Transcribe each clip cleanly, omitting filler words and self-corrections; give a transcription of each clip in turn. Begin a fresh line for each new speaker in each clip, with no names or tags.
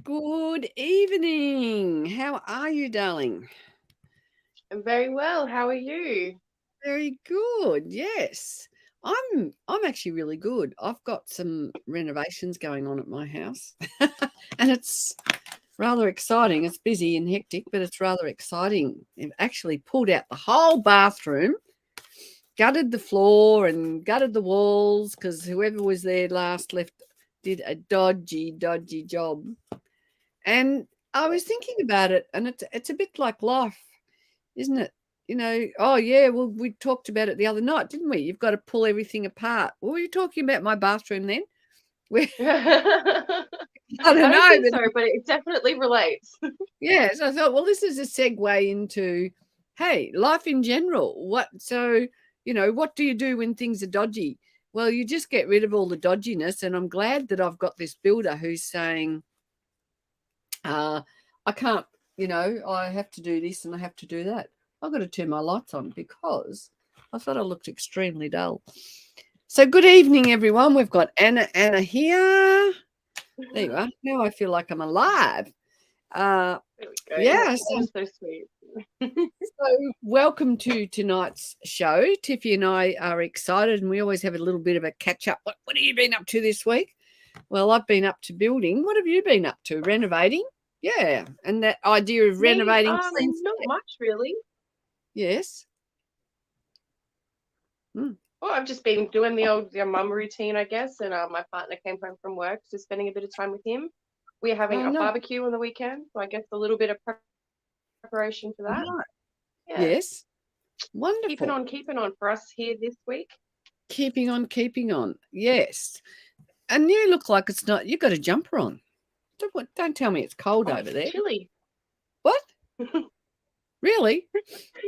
Good evening. How are you, darling?
I'm very well. How are you?
Very good. Yes. I'm actually really good. I've got some renovations going on at my house. And it's rather exciting. It's busy and hectic, but it's rather exciting. I've actually pulled out the whole bathroom, gutted the floor and gutted the walls because whoever was there last left did a dodgy job. And I was thinking about it, and it's a bit like life, isn't it? Oh yeah, well, we talked about it the other night, didn't we? You've got to pull everything apart. Were you talking about my bathroom then? Where
I
I don't
don't
know,
think
but
so, but it definitely relates.
yeah. So I thought, well, this is a segue into, hey, life in general. What do you do when things are dodgy? Well, you just get rid of all the dodginess, and I'm glad that I've got this builder who's saying, I can't, I have to do this and I have to do that. I've got to turn my lights on because I thought I looked extremely dull. So good evening, everyone. We've got Anna here. There you are. Now I feel like I'm alive. Uh,
There we go.
yeah.
You're so sweet.
So welcome to tonight's show. Tiffy and I are excited, and we always have a little bit of a catch up. What have you been up to this week? Well, I've been up to building. What have you been up to? Renovating? Yeah. And that idea of
Me,
renovating clean
not
slate.
much really.
Yes. Mm.
Well, I've just been doing the old mum routine, I guess, and my partner came home from work, so spending a bit of time with him. We're having
Oh,
a
no.
barbecue on the weekend, so I guess a little bit of preparation for that.
Right.
Yeah,
Yes. Wonderful.
keeping on for us here this week.
Keeping on, keeping on. Yes. And you look like it's not, you've got a jumper on. Don't tell me it's cold
Oh,
over there.
chilly.
What? Really?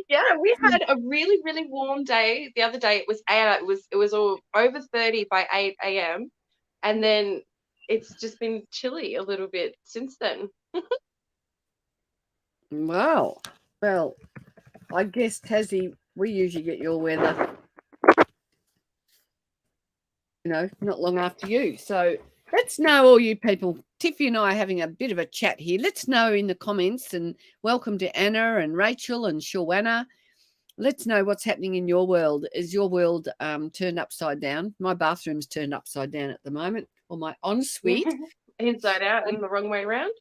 Yeah, we had a really, really warm day. The other day it was all over 30 by 8 a.m. And then it's just been chilly a little bit since then.
Wow. Well, I guess Tassie, we usually get your weather, not long after you. So let's know, all you people. Tiffy and I are having a bit of a chat here. Let's know in the comments, and welcome to Anna and Rachel and Shawana. Let's know what's happening in your world. Is your world turned upside down? My bathroom's turned upside down at the moment, or my ensuite.
Inside out and the wrong way around.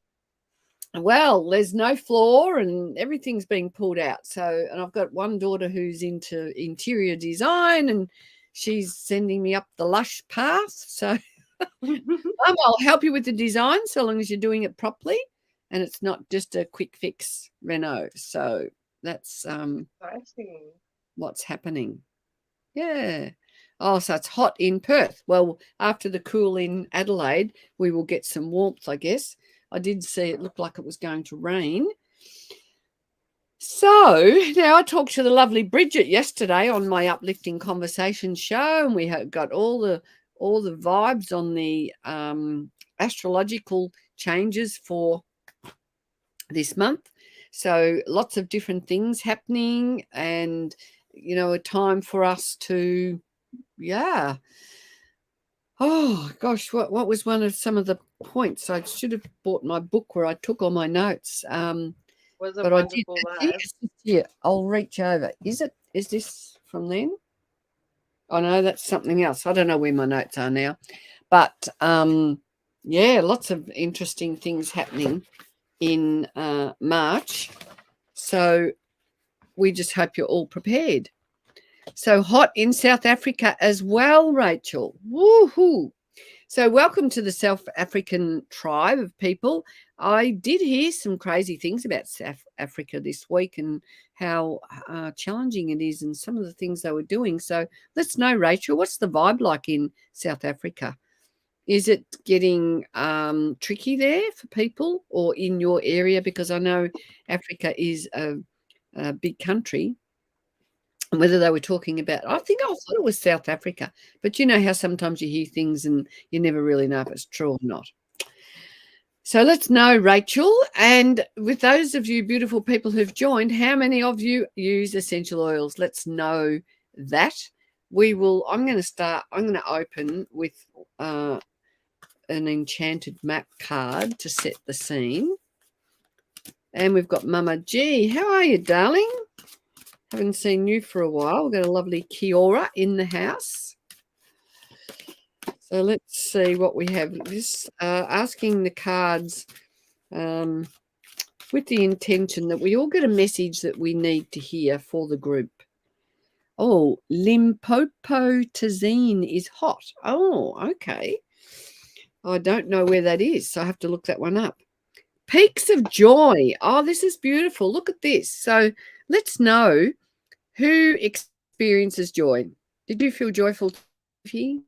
Well, there's no floor and everything's being pulled out. So, and I've got one daughter who's into interior design, and she's sending me up the lush path. So I'll help you with the design so long as you're doing it properly and it's not just a quick fix reno. So that's
Exciting.
what's happening. Yeah. Oh, so it's hot in Perth. Well, after the cool in Adelaide, we will get some warmth, I guess. I did see it looked like it was going to rain. So now I talked to the lovely Bridget yesterday on my uplifting conversation show, and we got all the vibes on the astrological changes for this month. So lots of different things happening, and a time for us to, yeah. Oh gosh, what was one of some of the points? I should have bought my book where I took all my notes.
Was a
But I did.
wonderful
Here,
life.
here, I'll reach over. Is this from then? Oh no, that's something else. I don't know where my notes are now. But yeah, lots of interesting things happening in March. So we just hope you're all prepared. So hot in South Africa as well, Rachel. Woohoo! So welcome to the South African tribe of people. I did hear some crazy things about South Africa this week and how challenging it is and some of the things they were doing. So let's know, Rachel, what's the vibe like in South Africa? Is it getting tricky there for people or in your area? Because I know Africa is a big country. And whether they were talking about, I thought it was South Africa, but you know how sometimes you hear things and you never really know if it's true or not. So let's know, Rachel. And with those of you beautiful people who've joined, how many of you use essential oils? Let's know that. I'm going to open with an enchanted map card to set the scene. And we've got Mama G. How are you, darling? Haven't seen you for a while. We've got a lovely Kiora in the house. So let's see what we have. This asking the cards with the intention that we all get a message that we need to hear for the group. Oh, Limpopo-Tazine is hot. Oh, okay. I don't know where that is, so I have to look that one up. Peaks of joy. Oh, this is beautiful. Look at this. So let's know who experiences joy. Did you feel joyful, Tiffy?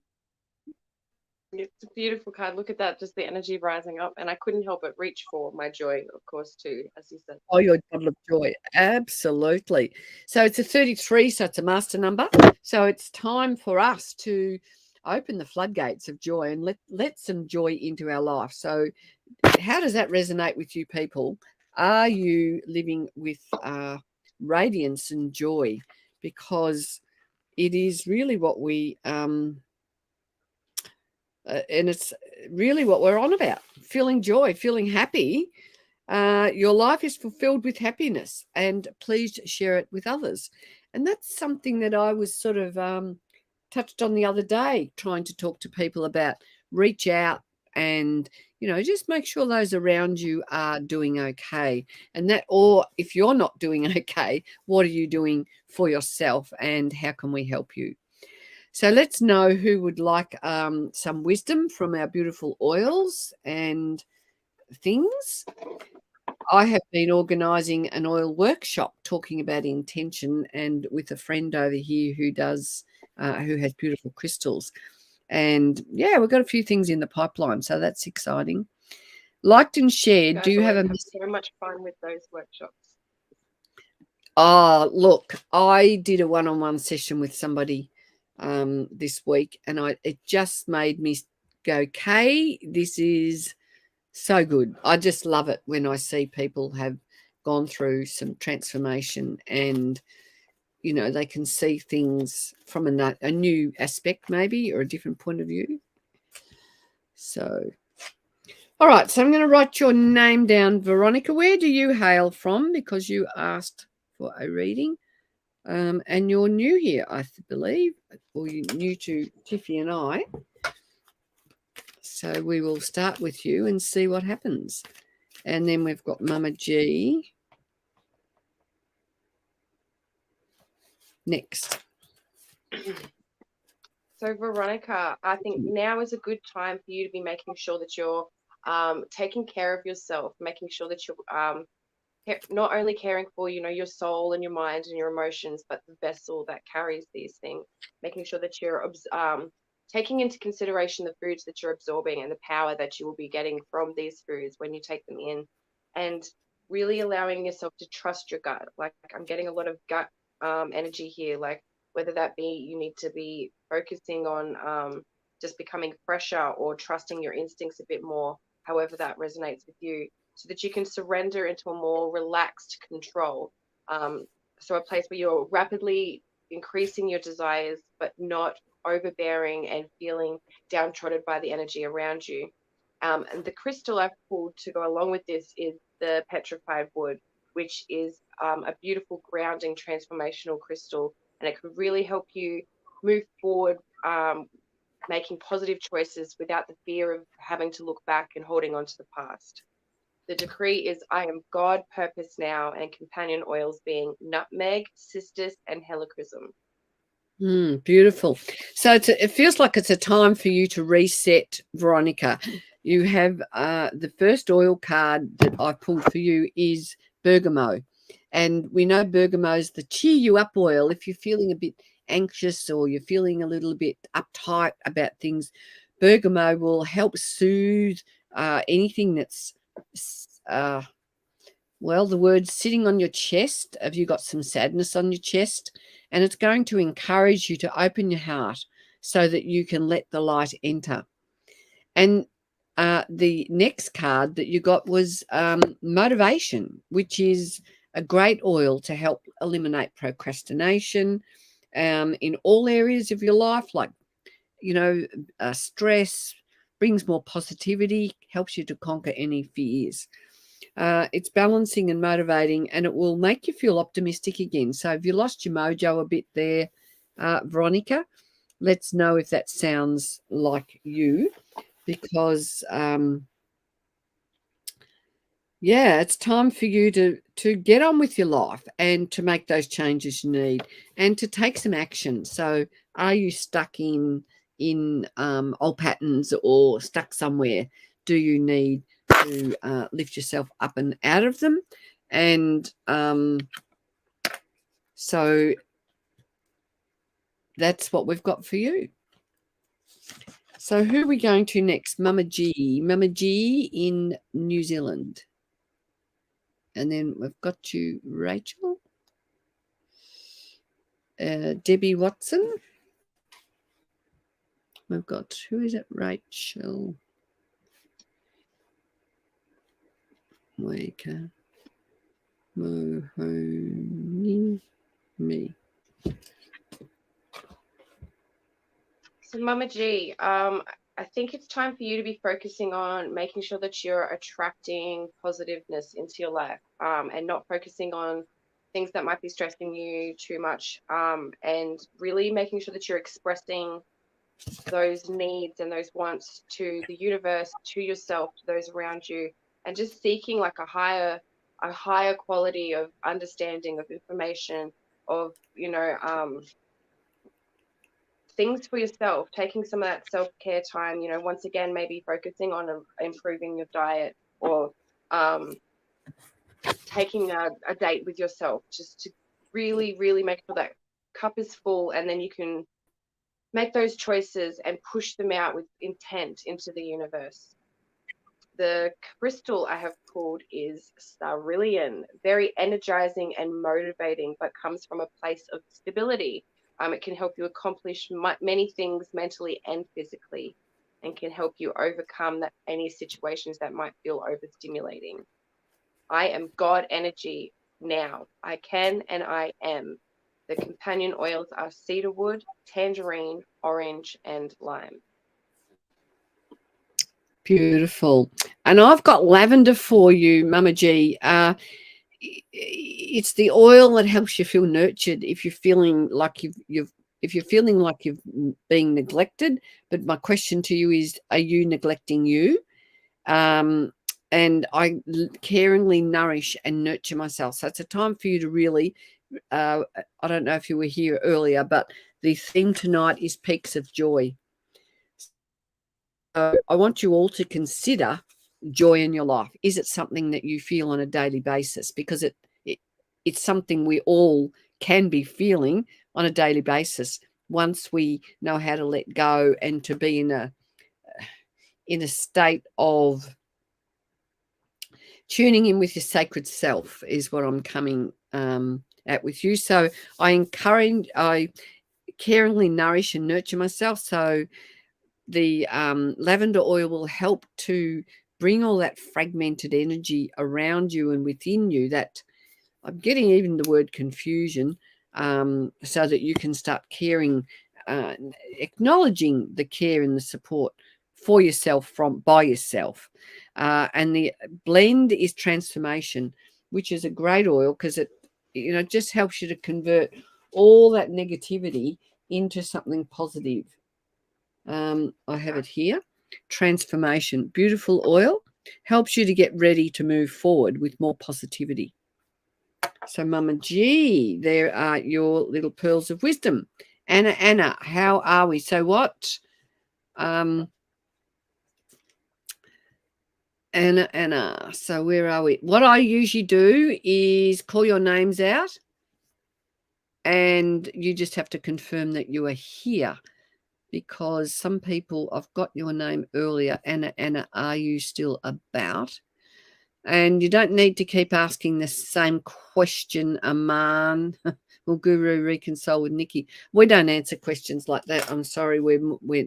It's a beautiful card. Look at that, just the energy rising up. And I couldn't help but reach for my joy, of course, too, as you said.
Oh, your bottle of joy. Absolutely. So it's a 33, so it's a master number. So it's time for us to open the floodgates of joy and let some joy into our life. So how does that resonate with you people? Are you living with radiance and joy? Because it is really what we and it's really what we're on about, feeling joy, feeling happy. Your life is fulfilled with happiness, and please share it with others. And that's something that I was sort of touched on the other day, trying to talk to people about. Reach out and, just make sure those around you are doing okay. And that, or if you're not doing okay, what are you doing for yourself and how can we help you? So let's know who would like some wisdom from our beautiful oils and things. I have been organising an oil workshop talking about intention, and with a friend over here who has beautiful crystals. And yeah, we've got a few things in the pipeline, so that's exciting. Liked and shared. Do you have a
so much fun with those workshops?
Oh, look, I did a one-on-one session with somebody this week, and it just made me go, Kay, this is so good. I just love it when I see people have gone through some transformation and, they can see things from a new aspect maybe, or a different point of view. So, all right, so I'm going to write your name down, Veronica. Where do you hail from? Because you asked for a reading. And you're new here, I believe, or you're new to Tiffy and I. So we will start with you and see what happens. And then we've got Mama G. Next.
So, Veronica, I think now is a good time for you to be making sure that you're taking care of yourself, making sure that you're not only caring for, your soul and your mind and your emotions, but the vessel that carries these things, making sure that you're taking into consideration the foods that you're absorbing and the power that you will be getting from these foods when you take them in, and really allowing yourself to trust your gut. Like, I'm getting a lot of gut energy here, like whether that be you need to be focusing on just becoming fresher or trusting your instincts a bit more, however that resonates with you, so that you can surrender into a more relaxed control. So a place where you're rapidly increasing your desires, but not overbearing and feeling downtrodden by the energy around you. And the crystal I've pulled to go along with this is the petrified wood, which is a beautiful grounding transformational crystal. And it could really help you move forward, making positive choices without the fear of having to look back and holding on to the past. The decree is, I am God, purpose now, and companion oils being nutmeg, cistus, and helichrysum.
Beautiful. So it feels like it's a time for you to reset, Veronica. You have the first oil card that I pulled for you is bergamot. And we know bergamot is the cheer you up oil. If you're feeling a bit anxious or you're feeling a little bit uptight about things, bergamot will help soothe anything that's the word sitting on your chest. Have you got some sadness on your chest? And it's going to encourage you to open your heart so that you can let the light enter. And the next card that you got was motivation, which is a great oil to help eliminate procrastination in all areas of your life, like, stress, brings more positivity, helps you to conquer any fears. It's balancing and motivating, and it will make you feel optimistic again. So if you lost your mojo a bit there, Veronica, let's know if that sounds like you, because yeah, it's time for you to get on with your life and to make those changes you need and to take some action. So are you stuck in old patterns or stuck somewhere? Do you need to lift yourself up and out of them? And so that's what we've got for you. So who are we going to next? Mama G in New Zealand. And then we've got you, Rachel. Debbie Watson. We've got, who is it? Rachel. Wake Mohoni. Me.
So, Mama G, I think it's time for you to be focusing on making sure that you're attracting positiveness into your life, and not focusing on things that might be stressing you too much, and really making sure that you're expressing those needs and those wants to the universe, to yourself, to those around you, and just seeking like a higher quality of understanding, of information, of things for yourself, taking some of that self-care time, once again, maybe focusing on improving your diet, or taking a date with yourself, just to really, really make sure that cup is full, and then you can make those choices and push them out with intent into the universe. The crystal I have pulled is Cerulean, very energizing and motivating, but comes from a place of stability. It can help you accomplish many things mentally and physically, and can help you overcome any situations that might feel overstimulating. I am God energy now. I can and I am. The companion oils are cedarwood, tangerine, orange, and lime.
Beautiful. And I've got lavender for you, Mama G. It's the oil that helps you feel nurtured if you're feeling like if you're feeling like you've being neglected. But my question to you is, are you neglecting you? And I caringly nourish and nurture myself. So it's a time for you to really, I don't know if you were here earlier, but the theme tonight is peaks of joy. So I want you all to consider joy in your life. Is it something that you feel on a daily basis? Because it's something we all can be feeling on a daily basis once we know how to let go and to be in a state of tuning in with your sacred self is what I'm coming at with you. So I caringly nourish and nurture myself. So the lavender oil will help to bring all that fragmented energy around you and within you, that I'm getting even the word confusion, so that you can start caring, acknowledging the care and the support for yourself by yourself. And the blend is transformation, which is a great oil because it just helps you to convert all that negativity into something positive. I have it here. Transformation, beautiful oil, helps you to get ready to move forward with more positivity. So Mama G, there are your little pearls of wisdom. Anna, how are we? So what? Anna, so where are we? What I usually do is call your names out, and you just have to confirm that you are here, because some people, I've got your name earlier. Anna, are you still about? And you don't need to keep asking the same question, Aman. Will Guru reconcile with Nikki? We don't answer questions like that. I'm sorry,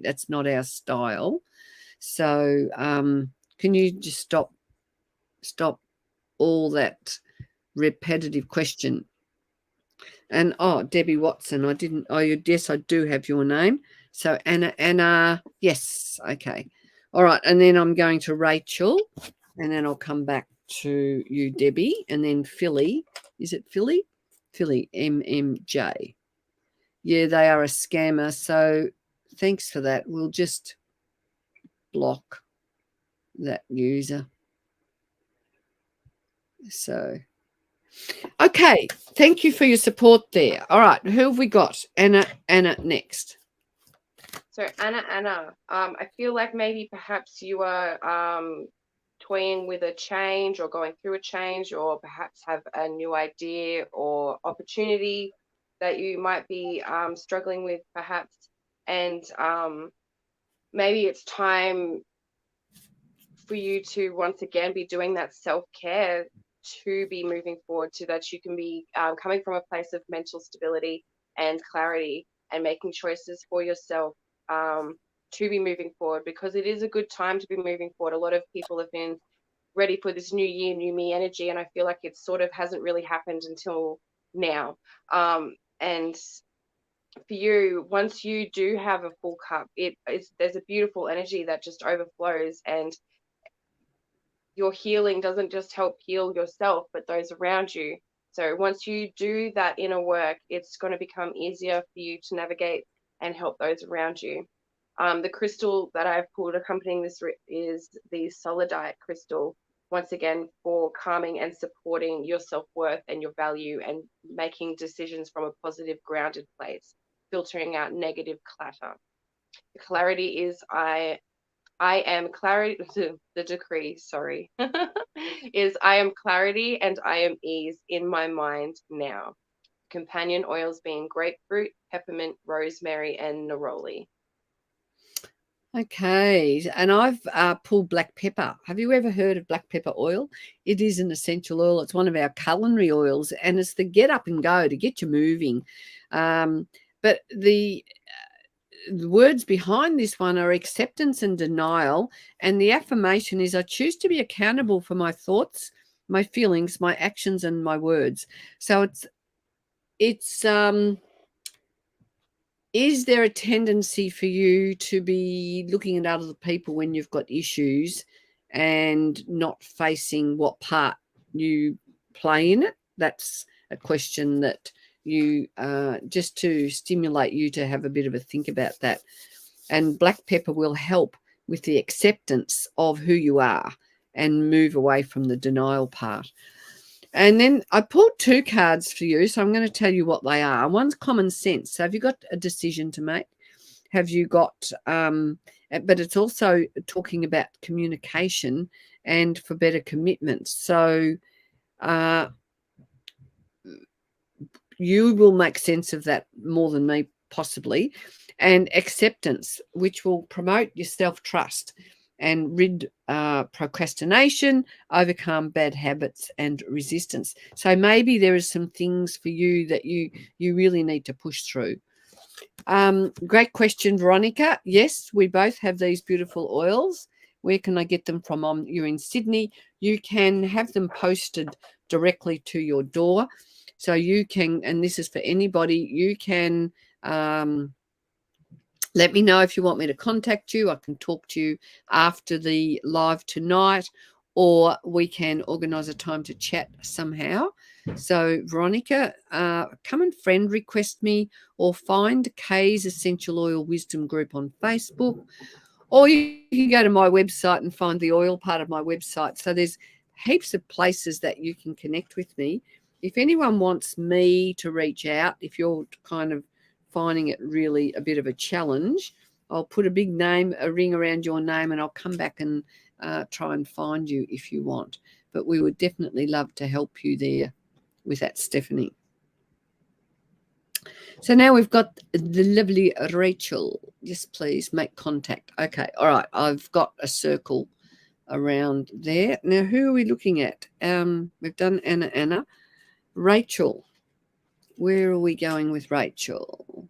that's not our style. So can you just stop all that repetitive question? And Debbie Watson, yes, I do have your name. So Anna, yes, okay. All right, and then I'm going to Rachel, and then I'll come back to you, Debbie, and then Philly. Is it Philly? Philly, MMJ. Yeah, they are a scammer. So thanks for that. We'll just block that user. So, okay. Thank you for your support there. All right. Who have we got? Anna next.
So Anna, I feel like maybe perhaps you are toying with a change or going through a change, or perhaps have a new idea or opportunity that you might be struggling with perhaps. And maybe it's time for you to once again be doing that self-care to be moving forward, so that you can be coming from a place of mental stability and clarity and making choices for yourself to be moving forward, because it is a good time to be moving forward. A lot of people have been ready for this new year, new me energy, and I feel like it sort of hasn't really happened until now. And for you, once you do have a full cup, there's a beautiful energy that just overflows, and your healing doesn't just help heal yourself, but those around you. So once you do that inner work, it's going to become easier for you to navigate and help those around you. The crystal that I've pulled accompanying this is the Solidite crystal, once again for calming and supporting your self-worth and your value, and making decisions from a positive, grounded place, filtering out negative clutter. The clarity is I am clarity, the decree, sorry, is I am clarity and I am ease in my mind now. Companion oils being grapefruit, peppermint, rosemary, and neroli.
Okay, and I've pulled black pepper. Have you ever heard of black pepper oil? It is an essential oil. It's one of our culinary oils, and it's the get up and go to get you moving. But the words behind this one are acceptance and denial, and the affirmation is I choose to be accountable for my thoughts, my feelings, my actions, and my words. So it's is there a tendency for you to be looking at other people when you've got issues and not facing what part you play in it? That's a question that you just to stimulate you to have a bit of a think about that. And black pepper will help with the acceptance of who you are and move away from the denial part. And then I pulled two cards for you, so I'm going to tell you what they are. One's common sense. So have you got a decision to make? Have you got, but it's also talking about communication and for better commitment. So you will make sense of that more than me, possibly. And acceptance, which will promote your self-trust and rid procrastination, overcome bad habits and resistance. So maybe there are some things for you that you really need to push through. Great question, Veronica. Yes, we both have these beautiful oils. Where can I get them from? You're in Sydney. You can have them posted directly to your door. So you can, and this is for anybody, you can let me know if you want me to contact you. I can talk to you after the live tonight, or we can organise a time to chat somehow. So, Veronica, come and friend request me, or find Kay's Essential Oil Wisdom Group on Facebook, or you can go to my website and find the oil part of my website. So there's heaps of places that you can connect with me. If anyone wants me to reach out, if you're kind of finding it really a bit of a challenge, I'll put a big name, a ring around your name, and I'll come back and try and find you if you want. But we would definitely love to help you there with that, Stephanie. So now we've got the lovely Rachel. Yes, please make contact. Okay, all right. I've got a circle around there. Now, who are we looking at? We've done Anna. Rachel. Where are we going with Rachel?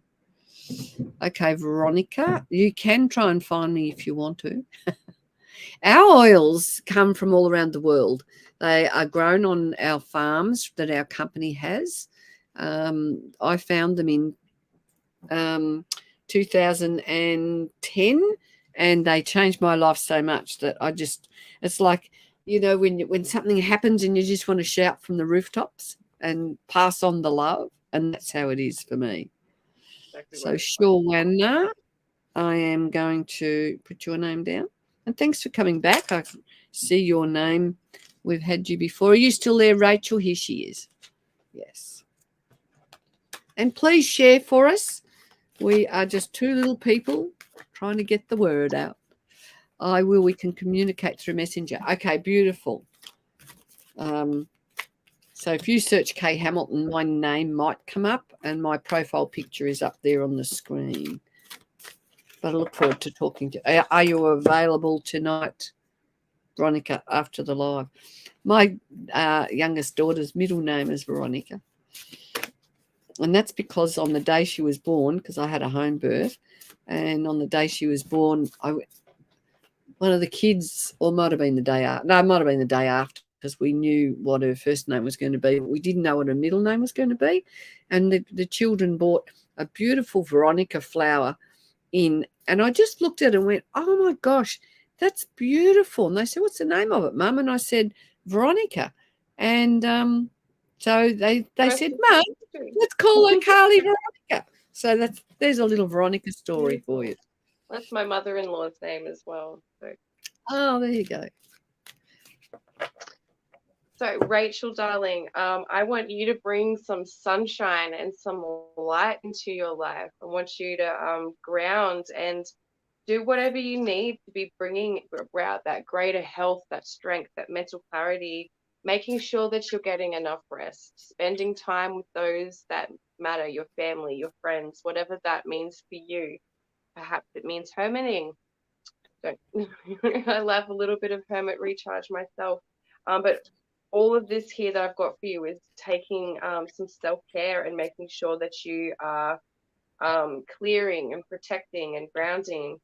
Okay, Veronica, you can try and find me if you want to. Our oils come from all around the world. They are grown on our farms that our company has. I found them in 2010, and they changed my life so much that it's like, when something happens and you just want to shout from the rooftops and pass on the love, and that's how it is for me.
Exactly
So Shawana, I am going to put your name down. And thanks for coming back. I see your name. We've had you before. Are you still there, Rachel? Here she is. Yes. And please share for us. We are just two little people trying to get the word out. We can communicate through Messenger. Okay, beautiful. So if you search Kay Hamilton, my name might come up, and my profile picture is up there on the screen. But I look forward to talking to you. Are you available tonight, Veronica, after the live? My youngest daughter's middle name is Veronica. And that's because on the day she was born, because I had a home birth, and on the day she was born, one of the kids, or might have been the day after, no, it might have been the day after, because we knew what her first name was going to be, but we didn't know what her middle name was going to be. And the children bought a beautiful Veronica flower in, and I just looked at it and went, oh my gosh, that's beautiful. And they said, what's the name of it, Mum? And I said, Veronica. And so they said, Mum, let's call her Carly Veronica. So there's a little Veronica story for you.
That's my mother-in-law's name as well. So.
Oh, there you go.
So, Rachel, darling, I want you to bring some sunshine and some light into your life. I want you to ground and do whatever you need to be bringing about that greater health, that strength, that mental clarity, making sure that you're getting enough rest, spending time with those that matter, your family, your friends, whatever that means for you. Perhaps it means hermiting. I love a little bit of hermit recharge myself. But all of this here that I've got for you is taking some self-care and making sure that you are clearing and protecting and grounding.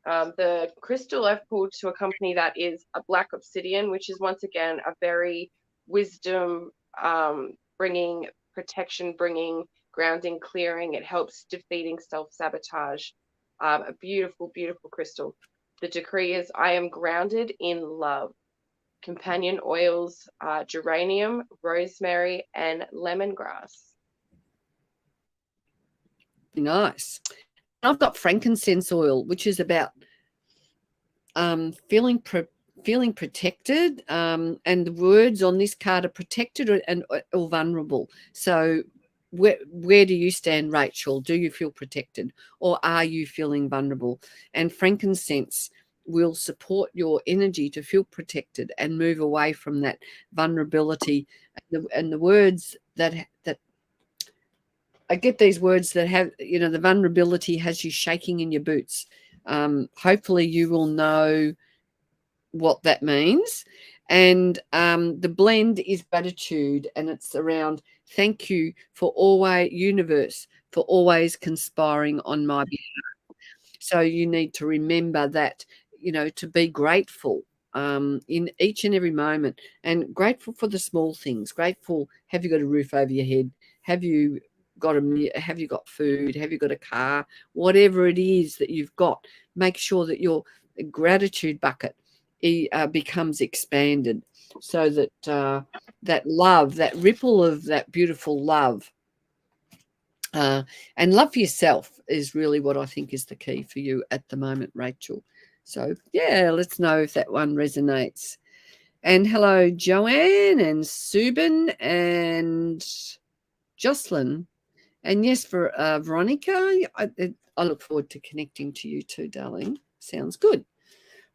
The crystal I've pulled to accompany that is a black obsidian, which is once again a very wisdom bringing, protection bringing, grounding, clearing. It helps defeating self-sabotage. A beautiful, beautiful crystal. The decree is, I am grounded in love. Companion oils, geranium, rosemary, and lemongrass.
Nice. I've got frankincense oil, which is about feeling protected, and the words on this card are protected or vulnerable. So where do you stand, Rachel? Do you feel protected, or are you feeling vulnerable? And frankincense will support your energy to feel protected and move away from that vulnerability. And the words that I get, these words that have, the vulnerability has you shaking in your boots. Hopefully you will know what that means. And the blend is gratitude, and it's around thank you for always, universe, for always conspiring on my behalf. So you need to remember that, to be grateful in each and every moment, and grateful for the small things. Grateful, have you got a roof over your head? Have you got food? Have you got a car? Whatever it is that you've got, make sure that your gratitude bucket becomes expanded, so that that love, that ripple of that beautiful love, and love for yourself is really what I think is the key for you at the moment, Rachel. So yeah, let's know if that one resonates. And hello, Joanne and Subin and Jocelyn. And yes, for Veronica, I look forward to connecting to you too, darling. Sounds good.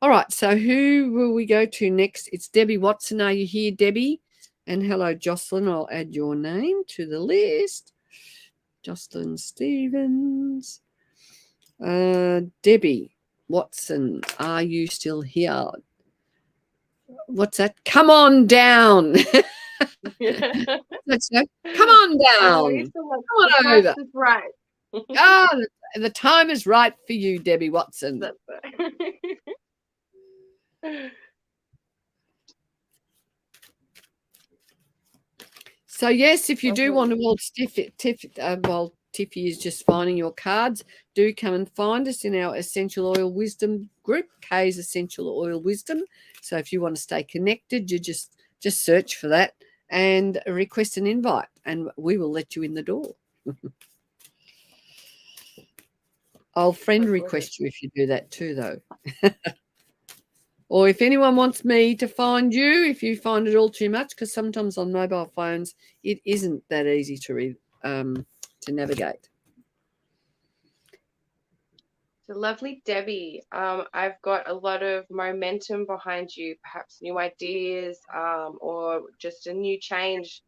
All right, so who will we go to next? It's Debbie Watson. Are you here, Debbie? And hello, Jocelyn. I'll add your name to the list. Jocelyn Stevens. Debbie Watson, are you still here? What's that? Come on down. Let's go. Come on down. Come on over.
Right.
The time is right for you, Debbie Watson.
That's right.
So yes, if you do want to, Tiffy is just finding your cards. Do come and find us in our Essential Oil Wisdom group, Kay's Essential Oil Wisdom. So if you want to stay connected, you just search for that and request an invite, and we will let you in the door. I'll friend request you if you do that too, though. Or if anyone wants me to find you, if you find it all too much, because sometimes on mobile phones it isn't that easy to navigate.
So lovely, Debbie. I've got a lot of momentum behind you, perhaps new ideas, or just a new change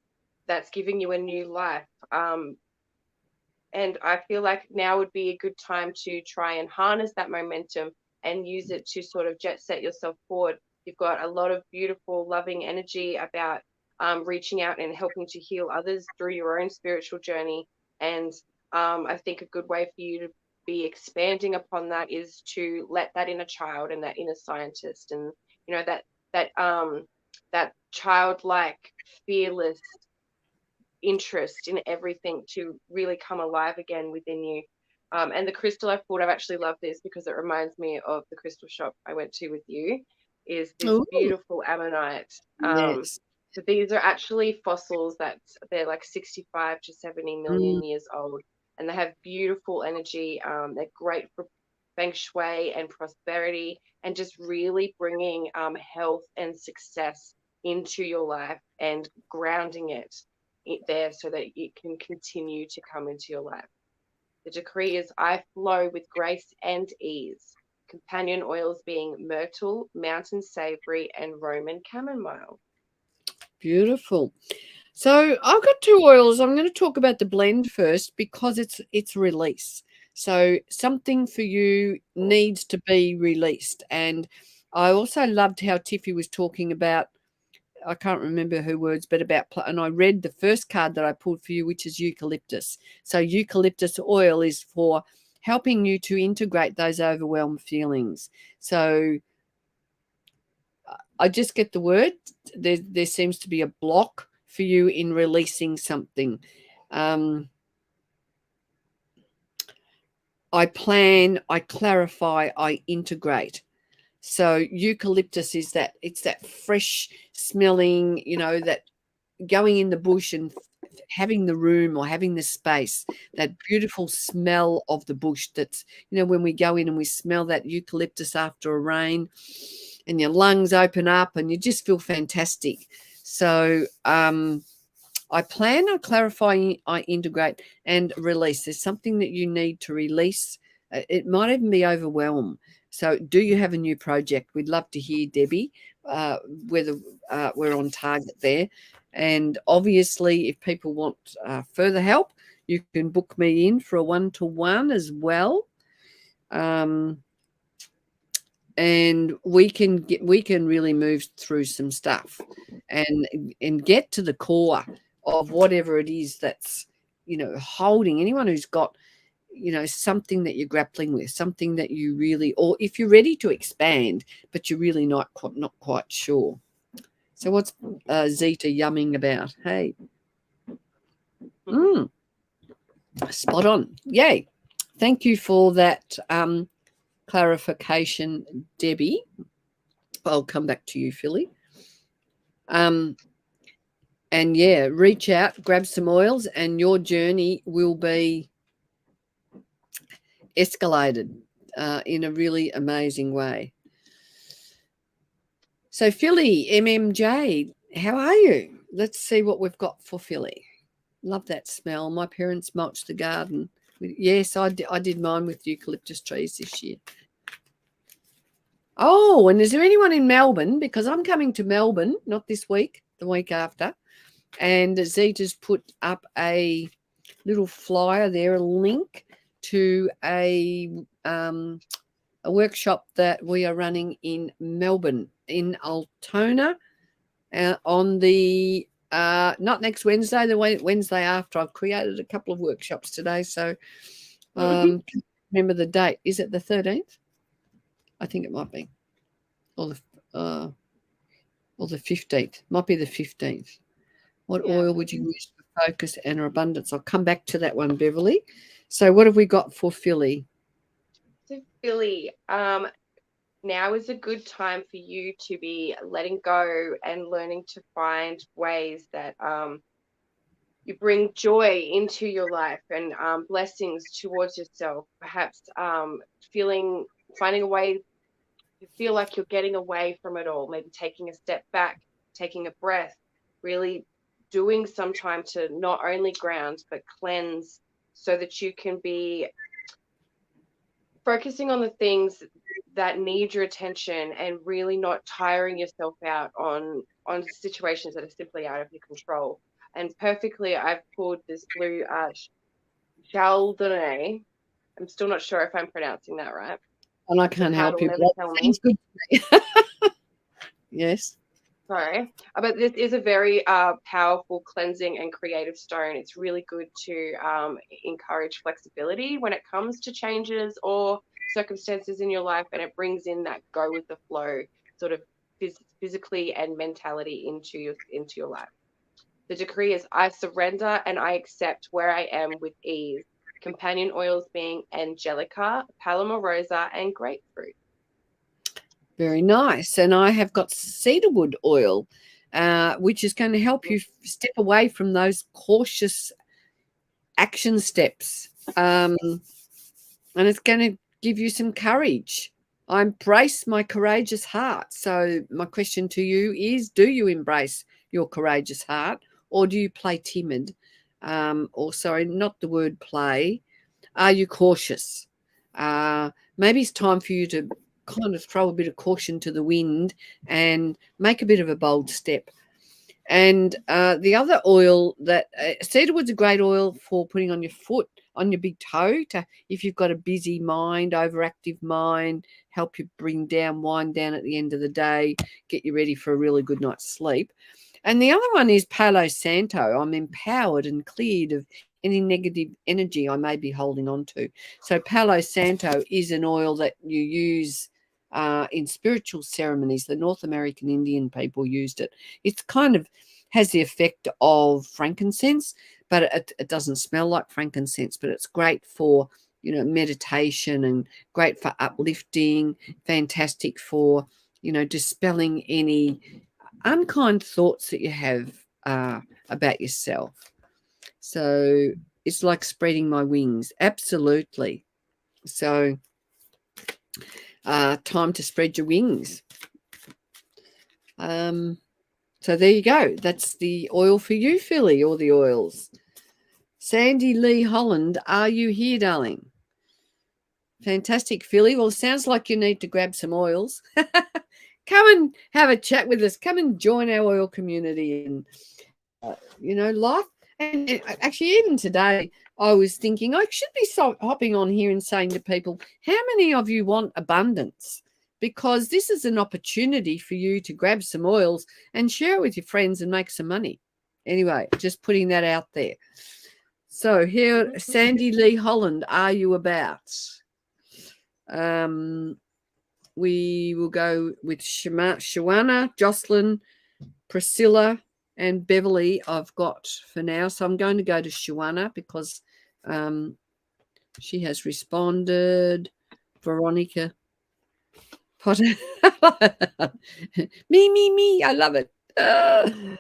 that's giving you a new life. And I feel like now would be a good time to try and harness that momentum and use it to sort of jet set yourself forward. You've got a lot of beautiful, loving energy about reaching out and helping to heal others through your own spiritual journey. And I think a good way for you to be expanding upon that is to let that inner child and that inner scientist and that childlike, fearless interest in everything to really come alive again within you. And the crystal I pulled, I've actually loved this because it reminds me of the crystal shop I went to with you, is this beautiful ammonite.
Yes.
So these are actually fossils they're like 65 to 70 million years old, and they have beautiful energy. They're great for feng shui and prosperity, and just really bringing health and success into your life and grounding it there so that it can continue to come into your life. The decree is, I flow with grace and ease. Companion oils being myrtle, mountain savory, and Roman chamomile.
Beautiful. So I've got two oils. I'm going to talk about the blend first because it's release. So something for you needs to be released. And I also loved how Tiffy was talking about, I can't remember her words, but about, and I read the first card that I pulled for you, which is eucalyptus. So eucalyptus oil is for helping you to integrate those overwhelmed feelings. So I just get the word, there seems to be a block for you in releasing something. I plan, I clarify, I integrate. So eucalyptus is that, it's that fresh smelling, that going in the bush and having the room or having the space, that beautiful smell of the bush that's, when we go in and we smell that eucalyptus after a rain and your lungs open up and you just feel fantastic. So I plan, I clarify, I integrate and release. There's something that you need to release. It might even be overwhelm. So do you have a new project? We'd love to hear, Debbie, whether we're on target there. And obviously, if people want further help, you can book me in for a one-to-one as well. And we can really move through some stuff and get to the core of whatever it is that's holding anyone who's got something that you're grappling with, something that you really, or if you're ready to expand but you're really not quite sure. So what's Zeta yumming about? Hey, spot on. Yay. Thank you for that clarification, Debbie. I'll come back to you, Philly. And yeah, reach out, grab some oils, and your journey will be escalated in a really amazing way. So Philly, MMJ, how are you? Let's see what we've got for Philly. Love that smell. My parents mulched the garden. Yes, I did mine with eucalyptus trees this year. Oh, and is there anyone in Melbourne? Because I'm coming to Melbourne, not this week, the week after. And Zeta's put up a little flyer there, a link to a workshop that we are running in Melbourne, in Altona, on the not next Wednesday, the Wednesday after. I've created a couple of workshops today, so remember the date. Is it the 13th? I think it might be, or the 15th. Might be the 15th. What oil would you use focus and abundance. I'll come back to that one, Beverly. So what have we got for Philly?
So Philly, now is a good time for you to be letting go and learning to find ways that you bring joy into your life and blessings towards yourself. Perhaps finding a way to feel like you're getting away from it all, maybe taking a step back, taking a breath, really doing some time to not only ground but cleanse so that you can be focusing on the things that need your attention and really not tiring yourself out on situations that are simply out of your control. And perfectly, I've pulled this blue Chaldonnay. I'm still not sure if I'm pronouncing that right.
And I
The
can't
card
help
will
you,
never
but
tell
that
me.
sounds good to me. Yes.
Sorry, but this is a very powerful cleansing and creative stone. It's really good to encourage flexibility when it comes to changes or circumstances in your life, and it brings in that go with the flow sort of physically and mentality into your life. The decree is I surrender and I accept where I am with ease. Companion oils being Angelica, Palmarosa, and grapefruit.
Very nice. And I have got cedarwood oil, which is going to help you step away from those cautious action steps. And it's going to give you some courage. I embrace my courageous heart. So, my question to you is, do you embrace your courageous heart, or do you play timid? Or, sorry, not the word play. Are you cautious? Maybe it's time for you to kind of throw a bit of caution to the wind and make a bit of a bold step. And the other oil that cedarwood's a great oil for putting on your foot, on your big toe, to if you've got a busy mind, overactive mind, help you bring down, wind down at the end of the day, get you ready for a really good night's sleep. And the other one is Palo Santo. I'm empowered and cleared of any negative energy I may be holding on to. So Palo Santo is an oil that you use in spiritual ceremonies. The North American Indian people used it. It's kind of has the effect of frankincense, but it doesn't smell like frankincense. But it's great for meditation and great for uplifting. Fantastic for dispelling any unkind thoughts that you have about yourself. So it's like spreading my wings. Absolutely. So time to spread your wings. So there you go. That's the oil for you, Philly, or the oils. Sandy Lee Holland, are you here, darling? Fantastic, Philly. Well, sounds like you need to grab some oils. Come and have a chat with us. Come and join our oil community and, life. And actually, even today, I was thinking I should be hopping on here and saying to people, how many of you want abundance? Because this is an opportunity for you to grab some oils and share it with your friends and make some money. Anyway, just putting that out there. So here, Sandy Lee Holland, are you about? We will go with Shawana, Jocelyn, Priscilla, and Beverly I've got for now. So I'm going to go to Shawana because she has responded. Veronica Potter. me. I love it.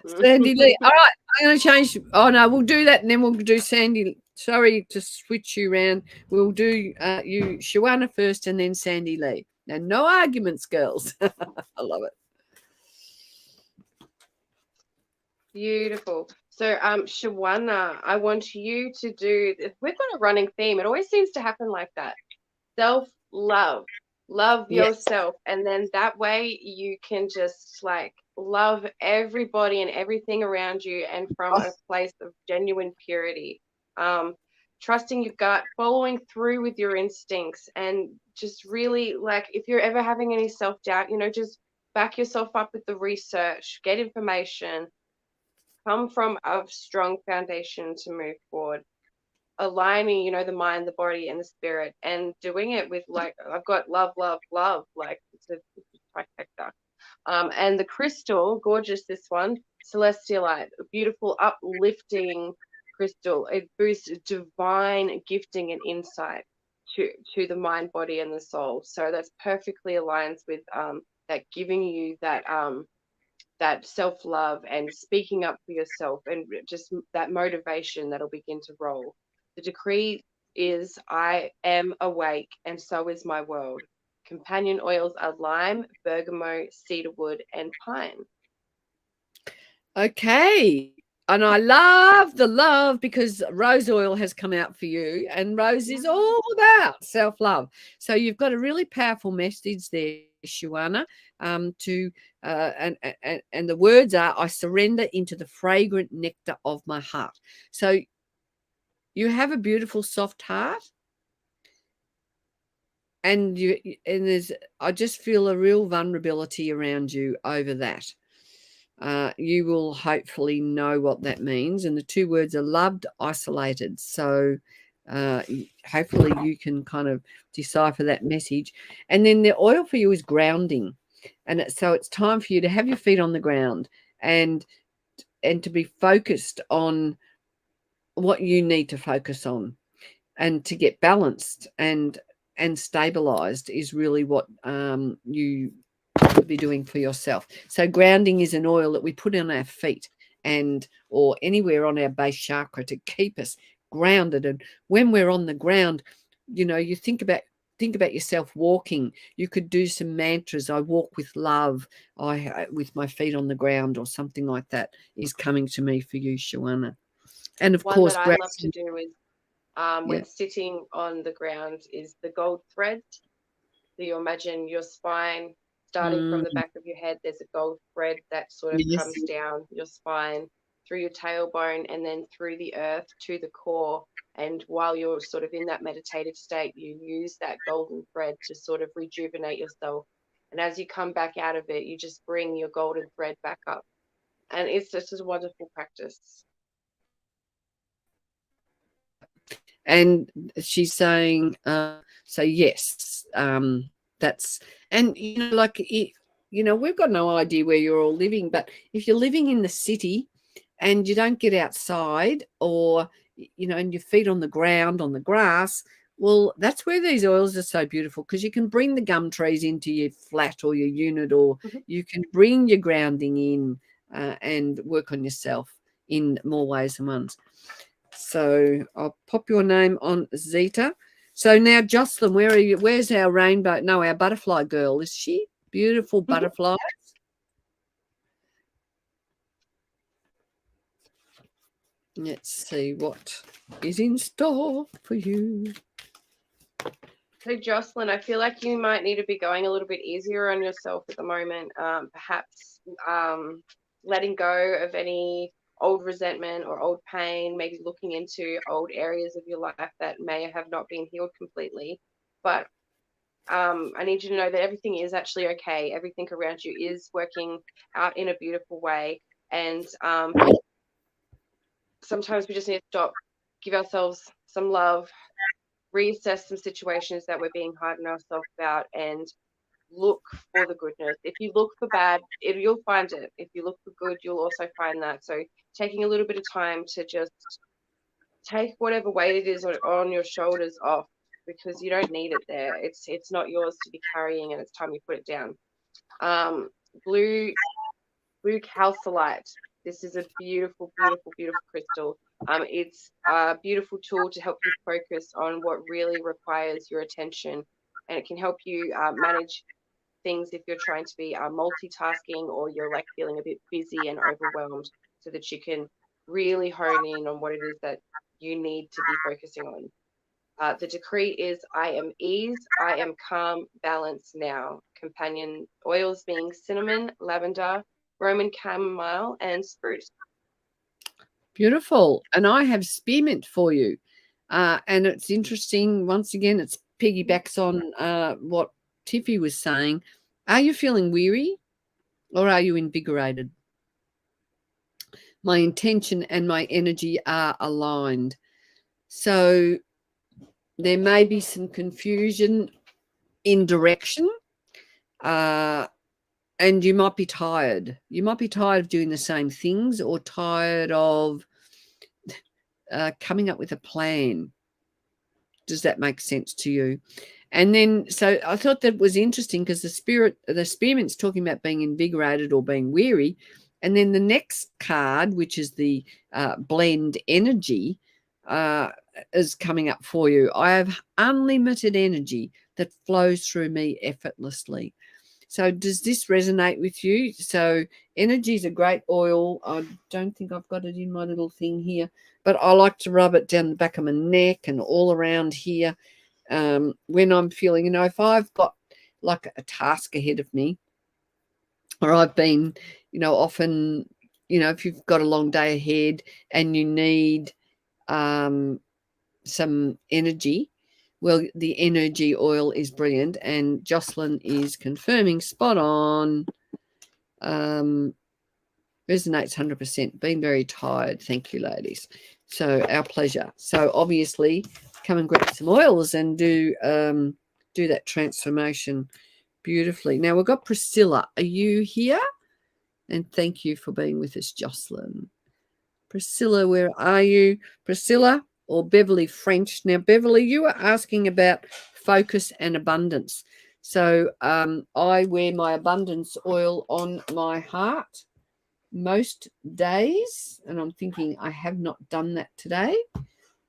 Sandy Lee. All right, I'm going to change. Oh, no, we'll do that and then we'll do Sandy. Sorry to switch you around. We'll do you, Shawana, first and then Sandy Lee. Now, no arguments, girls. I love it.
Beautiful. So, Shawana, I want you to do. We've got a running theme. It always seems to happen like that. Self-love. Love yourself, and then that way you can just like love everybody and everything around you, and from a place of genuine purity. Trusting your gut, following through with your instincts, and just really like if you're ever having any self-doubt, just back yourself up with the research, get information, come from a strong foundation to move forward, aligning, the mind, the body, and the spirit, and doing it with like I've got love, like it's a trifecta. And the crystal, gorgeous, this one, celestialite, beautiful, uplifting, crystal. It boosts divine gifting and insight to the mind, body, and the soul. So that's perfectly aligns with that giving you that self-love and speaking up for yourself, and just that motivation that'll begin to roll. The decree is, I am awake and so is my world. Companion oils are lime, bergamot, cedarwood, and pine.
Okay. And I love the love, because rose oil has come out for you, and rose is all about self-love. So you've got a really powerful message there, Shuana, and the words are, I surrender into the fragrant nectar of my heart. So you have a beautiful soft heart, and I just feel a real vulnerability around you over that. You will hopefully know what that means. And the two words are loved, isolated. So hopefully you can kind of decipher that message. And then the oil for you is grounding. And so it's time for you to have your feet on the ground and to be focused on what you need to focus on, and to get balanced and stabilized is really what you be doing for yourself. So grounding is an oil that we put on our feet or anywhere on our base chakra to keep us grounded. And when we're on the ground, you think about yourself walking. You could do some mantras. I walk with love, I with my feet on the ground, or something like that is coming to me for you, Shuana. And of
One
course,
that I love to do is when sitting on the ground is the gold thread. So you imagine your spine starting from the back of your head. There's a gold thread that sort of comes down your spine through your tailbone and then through the earth to the core. And while you're sort of in that meditative state, you use that golden thread to sort of rejuvenate yourself. And as you come back out of it, you just bring your golden thread back up. And it's just a wonderful practice.
And she's saying, so yes, that's, and like we've got no idea where you're all living, but if you're living in the city and you don't get outside, or and your feet on the ground on the grass, well, that's where these oils are so beautiful, because you can bring the gum trees into your flat or your unit, or you can bring your grounding in and work on yourself in more ways than once. So I'll pop your name on Zeta. So now, Jocelyn, where are you? Where's our rainbow? No, our butterfly girl. Is she? Beautiful butterflies. Let's see what is in store for you.
So, Jocelyn, I feel like you might need to be going a little bit easier on yourself at the moment. Perhaps letting go of any old resentment or old pain, maybe looking into old areas of your life that may have not been healed completely. But I need you to know that everything is actually okay. Everything around you is working out in a beautiful way. And sometimes we just need to stop, give ourselves some love, reassess some situations that we're being hard on ourselves about, and look for the goodness. If you look for bad, you'll find it. If you look for good, you'll also find that. So taking a little bit of time to just take whatever weight it is on your shoulders off, because you don't need it there. It's not yours to be carrying, and it's time you put it down. Blue calcite. This is a beautiful, beautiful, beautiful crystal. It's a beautiful tool to help you focus on what really requires your attention, and it can help you manage things if you're trying to be multitasking, or you're like feeling a bit busy and overwhelmed, so that you can really hone in on what it is that you need to be focusing on. The decree is, I am ease, I am calm, balance now. Companion oils being cinnamon, lavender, Roman chamomile, and spruce.
Beautiful. And I have spearmint for you. And it's interesting, once again, it's piggybacks on what Tiffy was saying. Are you feeling weary, or are you invigorated? My intention and my energy are aligned. So there may be some confusion in direction, and you might be tired. You might be tired of doing the same things, or tired of coming up with a plan. Does that make sense to you? And then, so I thought that was interesting because the spearmint's talking about being invigorated or being weary. And then the next card, which is the blend energy, is coming up for you. I have unlimited energy that flows through me effortlessly. So does this resonate with you? So energy is a great oil. I don't think I've got it in my little thing here, but I like to rub it down the back of my neck and all around here when I'm feeling, if I've got like a task ahead of me, or I've been, often, if you've got a long day ahead and you need some energy, well, the energy oil is brilliant. And Jocelyn is confirming spot on. Resonates 100%. Been very tired. Thank you, ladies. So our pleasure. So obviously, come and grab some oils and do that transformation beautifully. Now we've got Priscilla. Are you here? And thank you for being with us, Jocelyn. Priscilla, where are you? Priscilla or Beverly French? Now, Beverly, you were asking about focus and abundance. So I wear my abundance oil on my heart most days, and I'm thinking I have not done that today,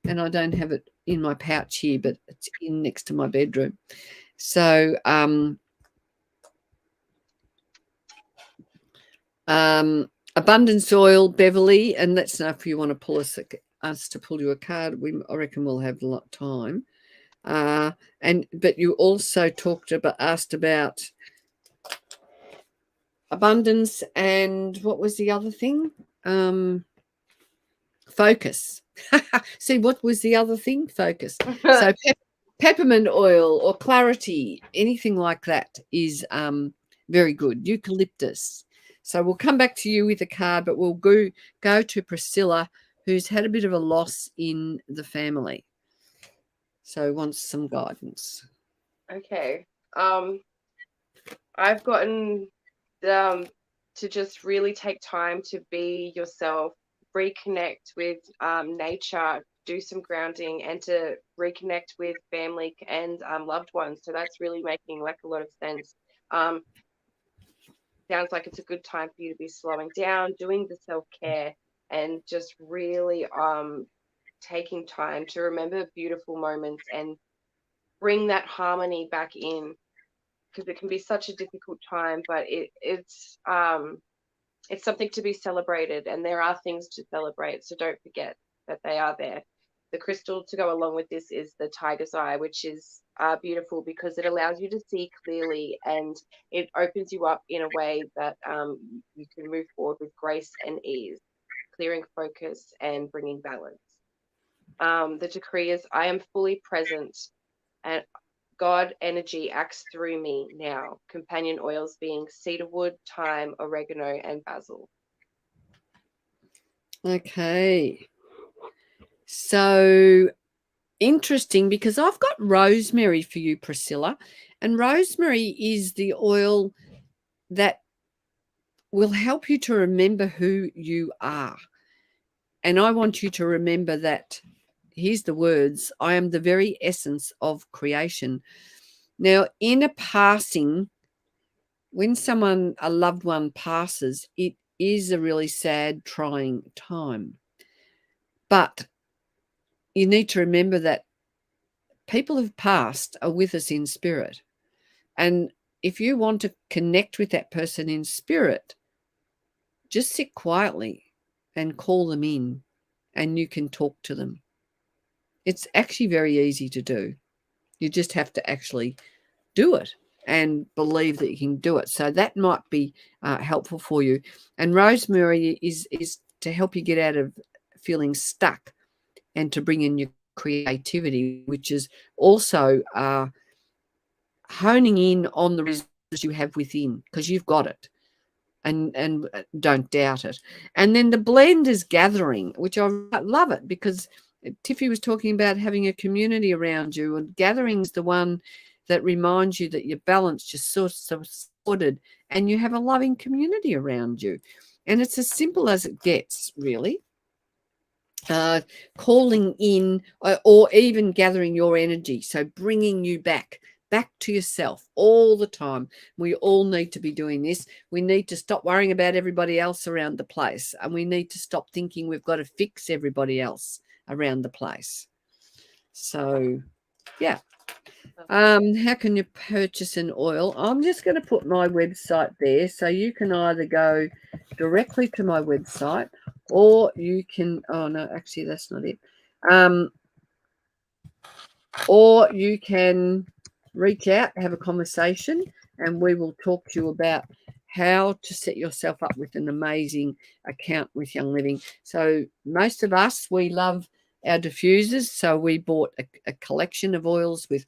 and I don't have it in my pouch here, but it's in next to my bedroom. So abundance oil, Beverly, and let's know if you want to pull us to pull you a card. I reckon we'll have a lot of time. But you also asked about abundance, and what was the other thing? Focus. See, what was the other thing? Focus. So peppermint oil or clarity, anything like that is very good. Eucalyptus. So we'll come back to you with a card, but we'll go to Priscilla, who's had a bit of a loss in the family. So wants some guidance.
Okay. I've gotten to just really take time to be yourself, reconnect with nature, do some grounding, and to reconnect with family and loved ones. So that's really making like a lot of sense. Sounds like it's a good time for you to be slowing down, doing the self-care, and just really taking time to remember beautiful moments and bring that harmony back in, because it can be such a difficult time, but it's something to be celebrated, and there are things to celebrate, so don't forget that they are there. The crystal to go along with this is the tiger's eye, which is beautiful because it allows you to see clearly, and it opens you up in a way that you can move forward with grace and ease, clearing focus and bringing balance. The decree is, I am fully present and God energy acts through me now. Companion oils being cedarwood, thyme, oregano, and basil.
Okay. So interesting, because I've got rosemary for you, Priscilla. And rosemary is the oil that will help you to remember who you are. And I want you to remember that, here's the words, I am the very essence of creation. Now, in a passing, when a loved one passes, it is a really sad, trying time. But you need to remember that people who've passed are with us in spirit. And if you want to connect with that person in spirit, just sit quietly and call them in, and you can talk to them. It's actually very easy to do. You just have to actually do it and believe that you can do it. So that might be helpful for you. And rosemary is to help you get out of feeling stuck and to bring in your creativity, which is also honing in on the results you have within, because you've got it, and don't doubt it. And then the blend is gathering, which I love it, because Tiffy was talking about having a community around you, and gathering is the one that reminds you that you're balanced, you're sorted, and you have a loving community around you. And it's as simple as it gets, really. calling in, or even gathering your energy. So bringing you back to yourself all the time. We all need to be doing this. We need to stop worrying about everybody else around the place, and we need to stop thinking we've got to fix everybody else around the place. So, yeah. How can you purchase an oil? I'm just going to put my website there, so you can either go directly to my website, or you can, oh no, actually that's not it. Or you can reach out, have a conversation, and we will talk to you about how to set yourself up with an amazing account with Young Living. So most of us, we love our diffusers. So we bought a collection of oils with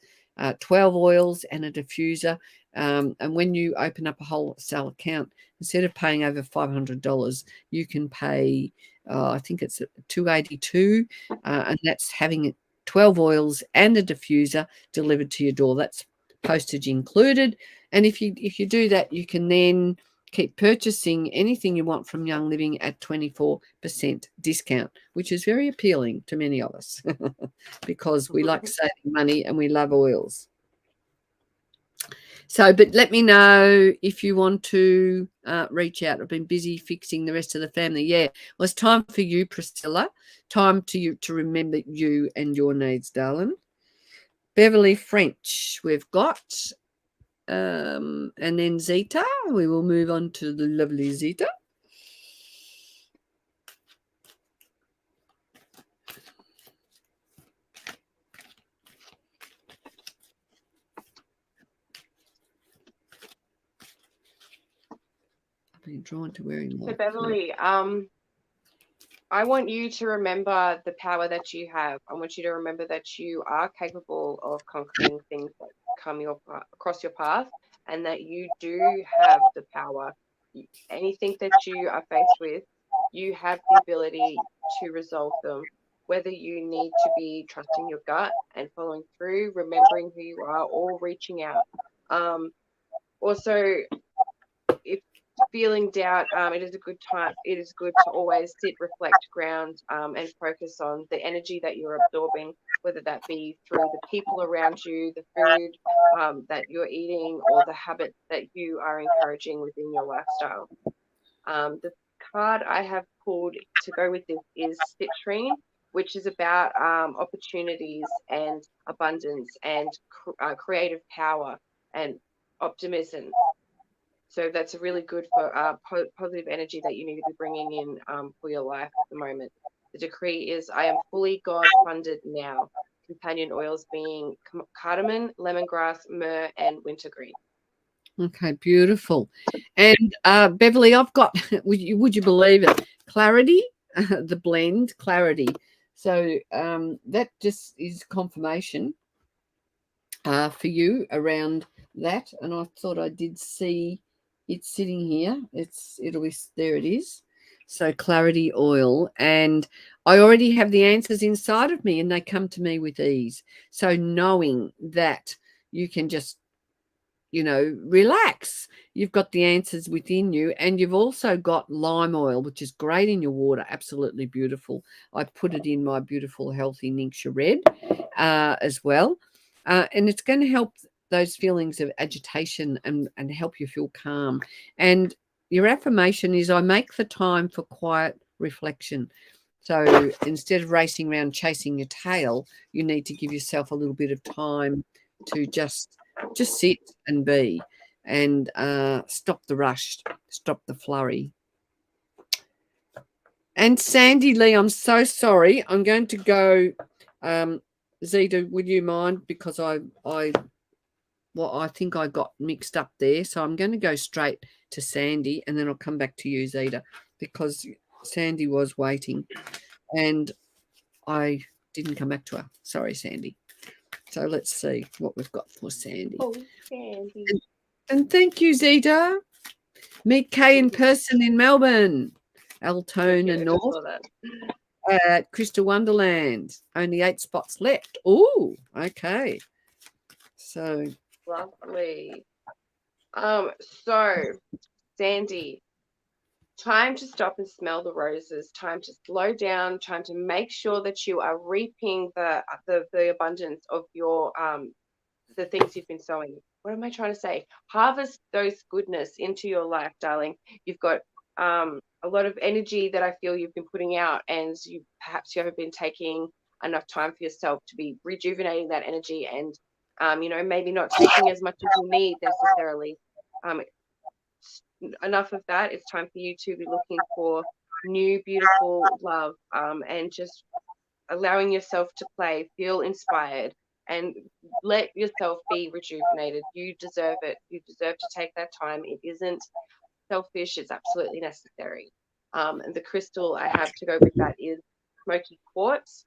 12 oils and a diffuser. And when you open up a wholesale account, instead of paying over $500, you can pay, I think it's $282, and that's having 12 oils and a diffuser delivered to your door. That's postage included. And if you do that, you can then keep purchasing anything you want from Young Living at 24% discount, which is very appealing to many of us because we like saving money and we love oils. So, but let me know if you want to reach out. I've been busy fixing the rest of the family. Yeah, well, it's time for you, Priscilla. Time to you to remember you and your needs, darling. Beverly French, we've got. And then Zeta. We will move on to the lovely Zeta. Been drawn to wearing more.
So Beverly, I want you to remember the power that you have. I want you to remember that you are capable of conquering things that come across your path, and that you do have the power. Anything that you are faced with, you have the ability to resolve them. Whether you need to be trusting your gut and following through, remembering who you are, or reaching out. Also, if feeling doubt, it is a good time. It is good to always sit, reflect, ground, and focus on the energy that you're absorbing, whether that be through the people around you, the food that you're eating, or the habits that you are encouraging within your lifestyle. The card I have pulled to go with this is Citrine, which is about opportunities and abundance and creative power and optimism. So that's really good for positive energy that you need to be bringing in for your life at the moment. The decree is, I am fully God funded now. Companion oils being cardamom, lemongrass, myrrh, and wintergreen.
Okay, beautiful. And Beverly, I've got, would you believe it, Clarity, the blend, Clarity. So that just is confirmation for you around that. And I thought I did see it's sitting here. There it is. So Clarity oil, and I already have the answers inside of me, and they come to me with ease. So knowing that you can just, relax. You've got the answers within you, and you've also got lime oil, which is great in your water. Absolutely beautiful. I put it in my beautiful healthy Ningxia Red as well, and it's going to help those feelings of agitation and help you feel calm. And your affirmation is, I make the time for quiet reflection. So instead of racing around chasing your tail, you need to give yourself a little bit of time to just sit and be, and stop the rush, stop the flurry. And Sandy Lee, I'm so sorry. I'm going to go, Zeta, would you mind? Because I think I got mixed up there. So I'm going to go straight to Sandy, and then I'll come back to you, Zeta, because Sandy was waiting and I didn't come back to her. Sorry, Sandy. So let's see what we've got for Sandy.
Oh, Sandy.
And thank you, Zeta. Meet Kay in person in Melbourne, Altona North, at Crystal Wonderland. Only 8 spots left. Oh, okay. So
lovely. So Sandy, time to stop and smell the roses, time to slow down, time to make sure that you are reaping the abundance of your the things you've been sowing. What am I trying to say? Harvest those goodness into your life, darling. You've got a lot of energy that I feel you've been putting out, and perhaps you haven't been taking enough time for yourself to be rejuvenating that energy, and maybe not taking as much as you need necessarily. Enough of that. It's time for you to be looking for new, beautiful love, and just allowing yourself to play, feel inspired, and let yourself be rejuvenated. You deserve it. You deserve to take that time. It isn't selfish, it's absolutely necessary. And the crystal I have to go with that is smoky quartz.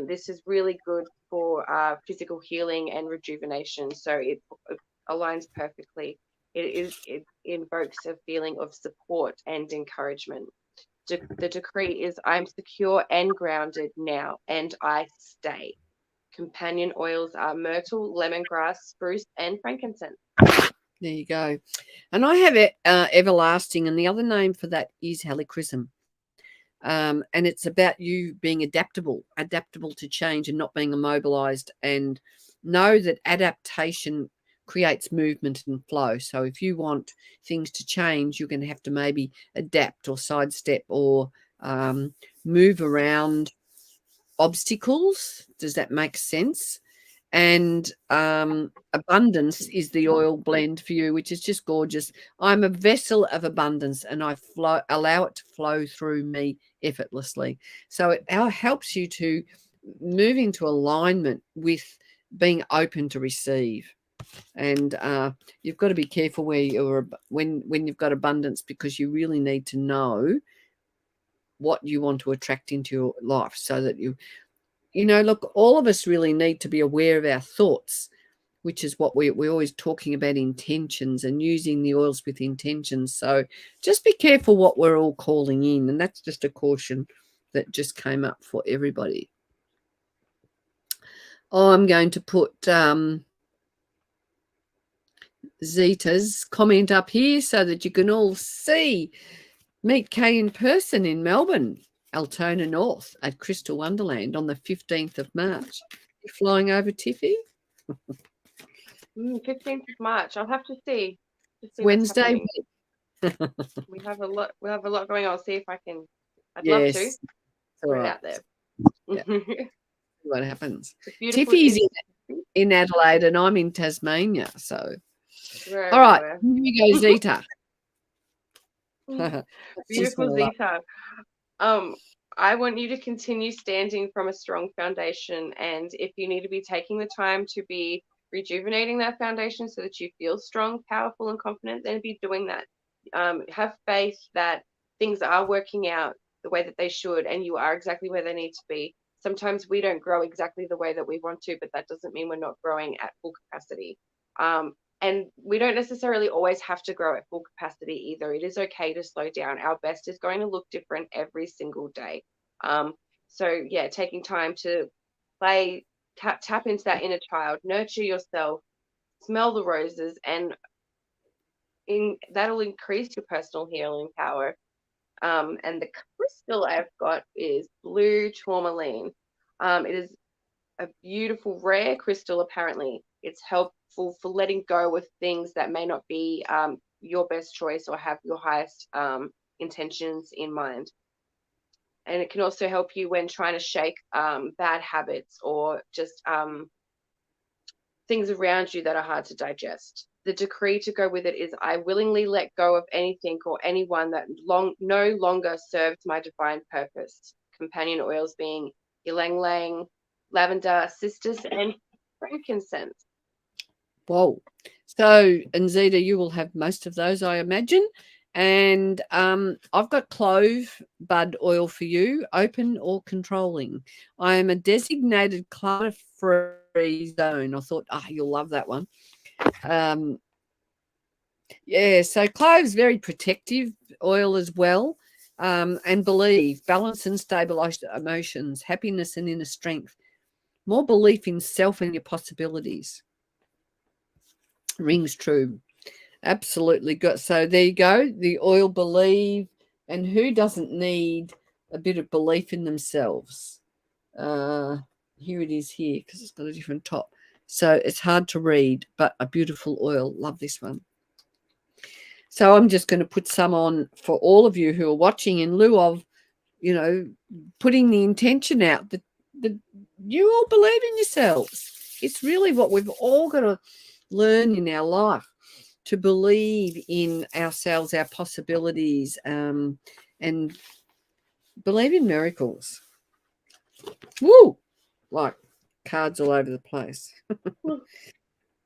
This is really good for physical healing and rejuvenation. So it aligns perfectly. It invokes a feeling of support and encouragement. The decree is, I'm secure and grounded now, and I stay. Companion oils are myrtle, lemongrass, spruce, and frankincense.
There you go. And I have it everlasting, and the other name for that is helichrysum. And it's about you being adaptable to change and not being immobilized, and know that adaptation creates movement and flow. So if you want things to change, you're going to have to maybe adapt or sidestep or move around obstacles. Does that make sense? And abundance is the oil blend for you, which is just gorgeous. I'm a vessel of abundance, and I allow it to flow through me effortlessly. So it helps you to move into alignment with being open to receive. And you've got to be careful where you're when you've got abundance, because you really need to know what you want to attract into your life, so that look, all of us really need to be aware of our thoughts, which is what we're always talking about, intentions, and using the oils with intentions. So just be careful what we're all calling in. And that's just a caution that just came up for everybody. I'm going to put Zita's comment up here so that you can all see. Meet Kay in person in Melbourne, Altona North, at Crystal Wonderland on the 15th of March. You're flying over, Tiffy?
15th of March. I'll have to see.
Wednesday.
We have a lot going on. I'll see if I can. I'd love to. Put it out there.
Yeah. What happens?
Tiffy's
in Adelaide and I'm in Tasmania. So, all right, here we go, Zita.
Beautiful Zita. I want you to continue standing from a strong foundation, and if you need to be taking the time to be rejuvenating that foundation so that you feel strong, powerful, and confident, then be doing that. Have faith that things are working out the way that they should, and you are exactly where they need to be. Sometimes we don't grow exactly the way that we want to, but that doesn't mean we're not growing at full capacity. And we don't necessarily always have to grow at full capacity either. It is okay to slow down. Our best is going to look different every single day. So yeah, taking time to play, tap into that inner child, nurture yourself, smell the roses, and that'll increase your personal healing power. And the crystal I've got is blue tourmaline. It is a beautiful, rare crystal, apparently. It's helpful for letting go of things that may not be your best choice or have your highest intentions in mind. And it can also help you when trying to shake bad habits or just things around you that are hard to digest. The decree to go with it is, I willingly let go of anything or anyone that no longer serves my divine purpose. Companion oils being ylang ylang, lavender, cistus, and frankincense.
Whoa. So, and Zita, you will have most of those, I imagine. And I've got clove bud oil for you, open or controlling. I am a designated clutter-free zone. I thought, you'll love that one. Yeah, so clove's very protective oil as well. And believe, balance and stabilize emotions, happiness and inner strength, more belief in self and your possibilities. Rings true. Absolutely good. So there you go. The oil believe, And who doesn't need a bit of belief in themselves? Here it is here, because it's got a different top. So it's hard to read, but a beautiful oil. Love this one. So I'm just going to put some on for all of you who are watching, in lieu of, putting the intention out that you all believe in yourselves. It's really what we've all got to learn in our life, to believe in ourselves, our possibilities, and believe in miracles. Woo! Like cards all over the place.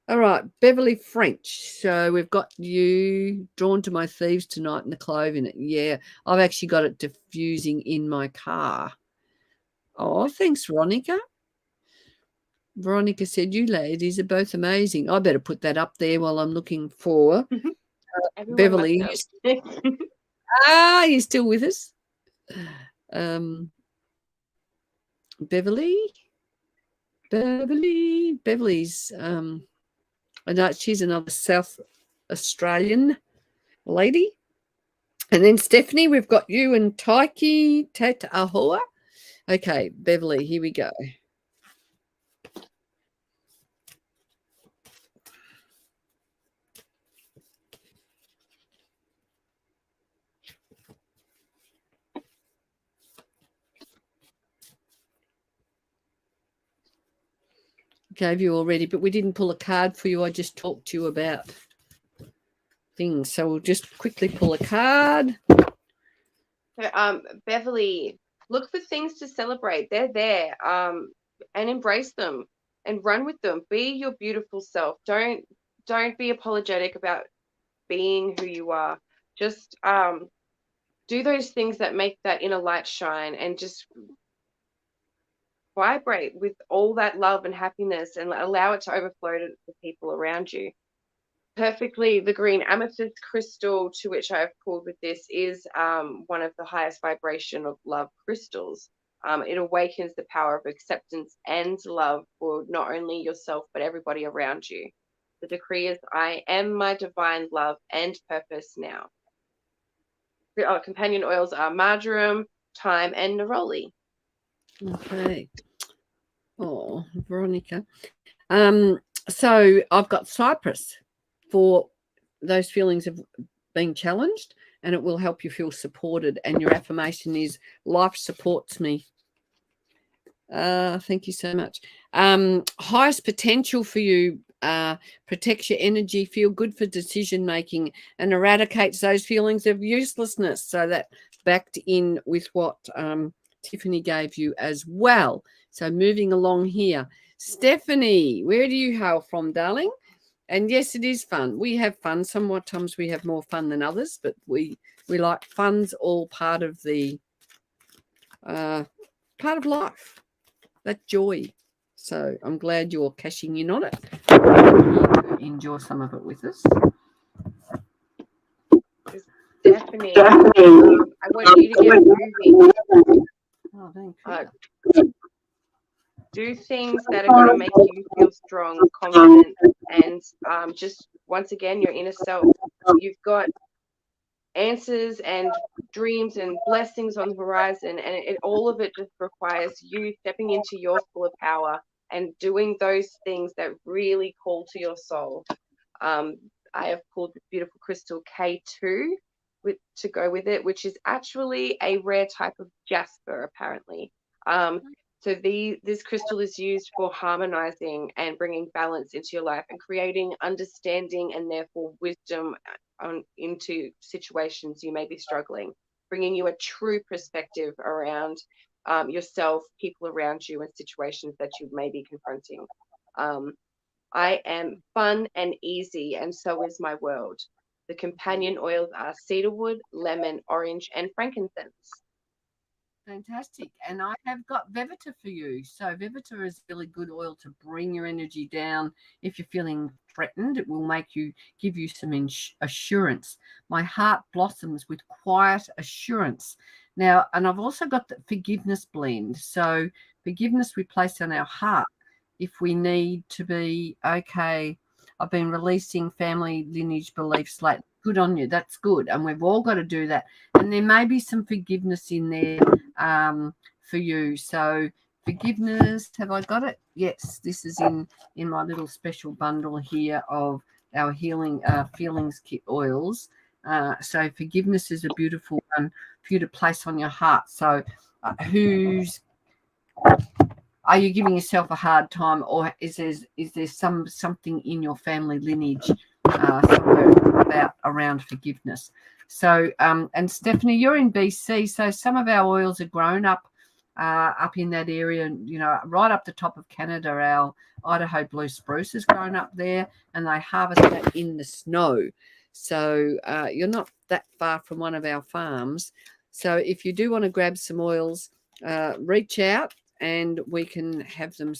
All right, Beverly French. So we've got you drawn to my thieves tonight and the clove in it. Yeah, I've actually got it diffusing in my car. Oh, thanks, Veronica. Veronica said, you ladies are both amazing. I better put that up there while I'm looking for Beverly. You're still with us? Beverly's I know she's another South Australian lady. And then Tiffanie, we've got you and Taiki Tatahoa. Okay, Beverly, here we go. Gave you already, but we didn't pull a card for you. I just talked to you about things. So we'll just quickly pull a card.
Beverly, look for things to celebrate. They're there. And embrace them and run with them. Be your beautiful self. Don't be apologetic about being who you are. Just do those things that make that inner light shine, and just vibrate with all that love and happiness, and allow it to overflow to the people around you. Perfectly, the green amethyst crystal to which I have pulled with this is one of the highest vibration of love crystals. It awakens the power of acceptance and love for not only yourself, but everybody around you. The decree is, I am my divine love and purpose now. Companion oils are marjoram, thyme, and neroli.
Okay. Oh, Veronica. So I've got cypress for those feelings of being challenged, and it will help you feel supported. And your affirmation is, life supports me. Thank you so much. Highest potential for you, protects your energy, feel good for decision making, and eradicates those feelings of uselessness. So that backed in with what Tiffanie gave you as well. So moving along here, Tiffanie, where do you hail from, darling? And yes, it is fun. We have fun. Sometimes we have more fun than others, but we like fun's all part of the part of life. That joy. So I'm glad you're cashing in on it. Enjoy some of it with us.
Definitely. I want you to get moving.
Oh, thank you.
Do things that are going to make you feel strong, confident, and just, once again, your inner self. You've got answers and dreams and blessings on the horizon, and all of it just requires you stepping into your full power and doing those things that really call to your soul. I have pulled the beautiful crystal K2 to go with it, which is actually a rare type of jasper, apparently. So this crystal is used for harmonizing and bringing balance into your life and creating understanding and therefore wisdom into situations you may be struggling, bringing you a true perspective around yourself, people around you, and situations that you may be confronting. I am fun and easy, and so is my world. The companion oils are cedarwood, lemon, orange, and frankincense.
Fantastic. And I have got Vevita for you. So Vevita is really good oil to bring your energy down. If you're feeling threatened, it will give you some assurance. My heart blossoms with quiet assurance. Now, and I've also got the forgiveness blend. So forgiveness we place on our heart if we need to be, okay, I've been releasing family lineage beliefs lately Good on you. That's good. And we've all got to do that. And there may be some forgiveness in there for you. So forgiveness, have I got it? Yes, this is in my little special bundle here of our healing feelings kit oils. So forgiveness is a beautiful one for you to place on your heart. So are you giving yourself a hard time, or is there something in your family lineage somewhere around forgiveness? So and Stephanie, you're in BC, so some of our oils are grown up in that area, right up the top of Canada. Our Idaho blue spruce is grown up there, and they harvest that in the snow. So you're not that far from one of our farms. So if you do want to grab some oils, reach out and we can have them.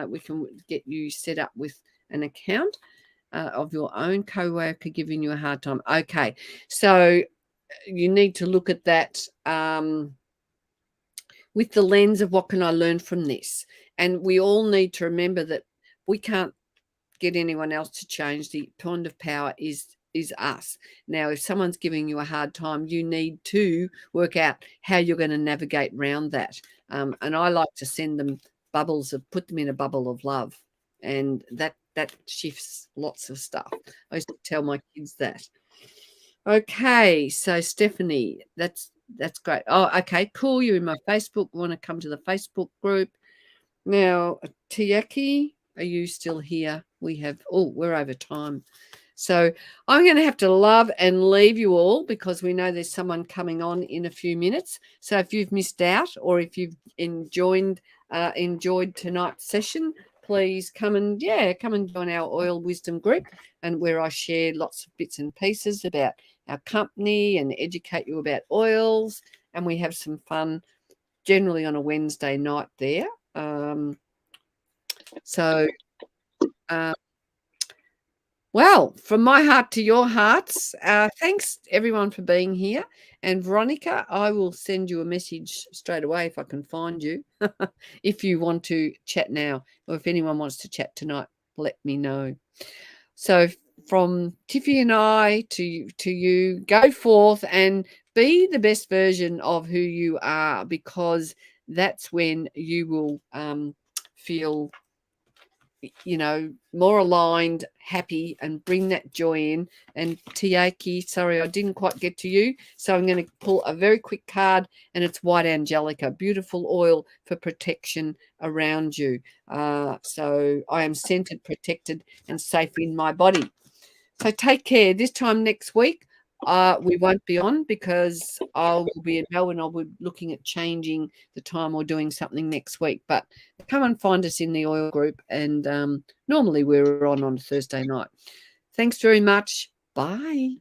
We can get you set up with an account of your own. Co-worker giving you a hard time. Okay, so you need to look at that with the lens of what can I learn from this? And we all need to remember that we can't get anyone else to change. The point of power is us. Now, if someone's giving you a hard time, you need to work out how you're going to navigate around that. And I like to send them put them in a bubble of love, and that shifts lots of stuff. I used to tell my kids that. Okay, so Stephanie, that's great. Oh, okay, cool. You're in my Facebook. Want to come to the Facebook group now? Tiaki, are you still here? We're over time. So I'm going to have to love and leave you all because we know there's someone coming on in a few minutes. So if you've missed out or if you've enjoyed tonight's session, please come and join our Oil Wisdom group, and where I share lots of bits and pieces about our company and educate you about oils. And we have some fun generally on a Wednesday night there. Well, from my heart to your hearts, thanks everyone for being here. And Veronica, I will send you a message straight away if I can find you. If you want to chat now, or if anyone wants to chat tonight, let me know. So from Tiffy and I to you, go forth and be the best version of who you are, because that's when you will feel more aligned, happy, and bring that joy in. And Tiaki, sorry, I didn't quite get to you. So I'm going to pull a very quick card, and it's White Angelica, beautiful oil for protection around you. So I am centered, protected, and safe in my body. So take care. This time next week, we won't be on because I will be in Melbourne. I'll be looking at changing the time or doing something next week. But come and find us in the oil group. And normally we're on Thursday night. Thanks very much. Bye.